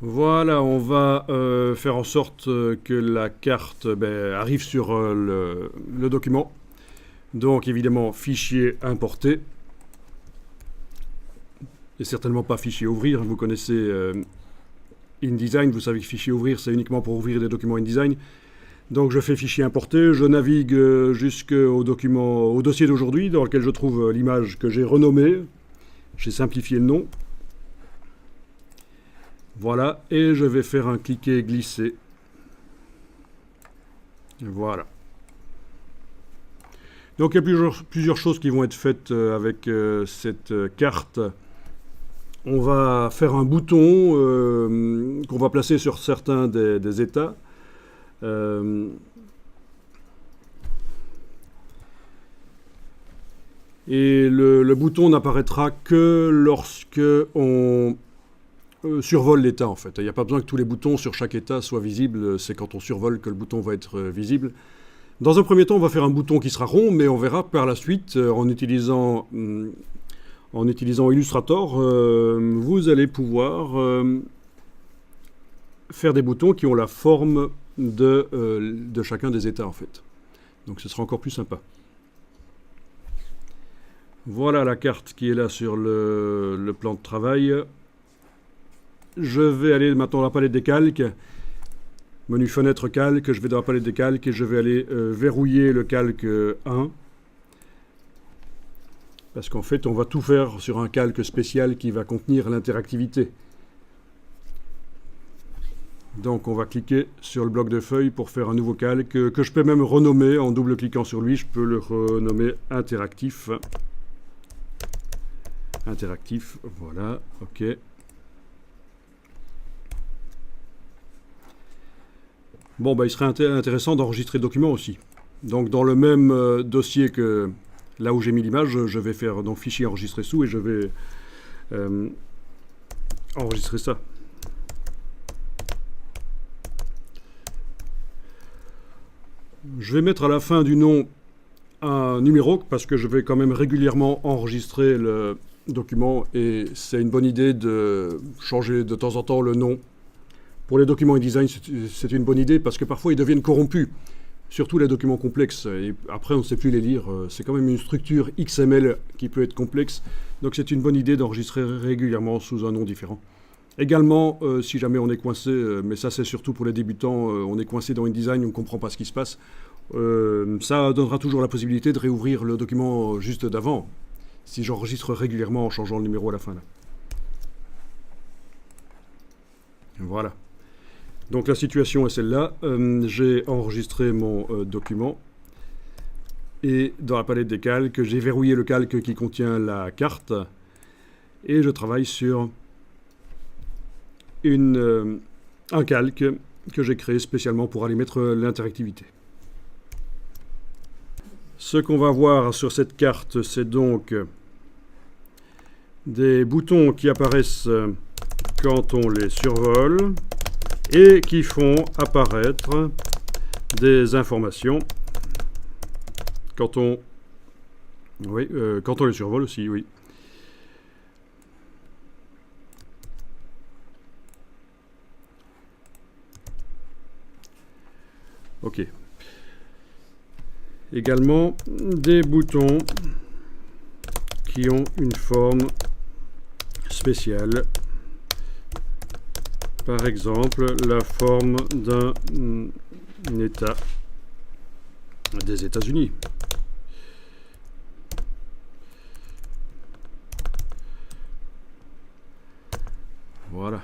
Voilà, on va faire en sorte que la carte arrive sur le document. Donc évidemment, fichier importer. Et certainement pas fichier ouvrir. Vous connaissez InDesign, vous savez que fichier ouvrir, c'est uniquement pour ouvrir des documents InDesign. Donc je fais fichier importer, je navigue jusqu'au document, au dossier d'aujourd'hui, dans lequel je trouve l'image que j'ai renommée. J'ai simplifié le nom. Voilà, et je vais faire un cliquer glisser. Voilà. Donc il y a plusieurs choses qui vont être faites avec cette carte. On va faire un bouton qu'on va placer sur certains des états. Et le bouton n'apparaîtra que lorsque on survole l'état en fait. Il n'y a pas besoin que tous les boutons sur chaque état soient visibles, c'est quand on survole que le bouton va être visible. Dans un premier temps, on va faire un bouton qui sera rond, mais on verra par la suite, en utilisant Illustrator, vous allez pouvoir faire des boutons qui ont la forme de chacun des états en fait. Donc ce sera encore plus sympa. Voilà la carte qui est là sur le plan de travail. Je vais aller maintenant dans la palette des calques. Menu fenêtre calque, je vais dans la palette des calques et je vais aller verrouiller le calque 1. Parce qu'en fait, on va tout faire sur un calque spécial qui va contenir l'interactivité. Donc on va cliquer sur le bloc de feuilles pour faire un nouveau calque que je peux même renommer en double-cliquant sur lui. Je peux le renommer interactif. Interactif, voilà, ok. Bon, il serait intéressant d'enregistrer le document aussi. Donc dans le même dossier que là où j'ai mis l'image, je vais faire donc fichier enregistrer sous et je vais enregistrer ça. Je vais mettre à la fin du nom un numéro parce que je vais quand même régulièrement enregistrer le document et c'est une bonne idée de changer de temps en temps le nom. Pour les documents InDesign, c'est une bonne idée parce que parfois ils deviennent corrompus, surtout les documents complexes. Et après, on ne sait plus les lire. C'est quand même une structure XML qui peut être complexe. Donc c'est une bonne idée d'enregistrer régulièrement sous un nom différent. Également, si jamais on est coincé, mais ça c'est surtout pour les débutants, on est coincé dans InDesign, on ne comprend pas ce qui se passe, ça donnera toujours la possibilité de réouvrir le document juste d'avant, si j'enregistre régulièrement en changeant le numéro à la fin. Là. Voilà. Donc la situation est celle-là. J'ai enregistré mon document. Et dans la palette des calques, j'ai verrouillé le calque qui contient la carte. Et je travaille sur un calque que j'ai créé spécialement pour aller mettre l'interactivité. Ce qu'on va voir sur cette carte, c'est donc des boutons qui apparaissent quand on les survole et qui font apparaître des informations quand on les survole aussi, oui. Ok. Également des boutons qui ont une forme spéciale. Par exemple, la forme d'un État des États-Unis. Voilà.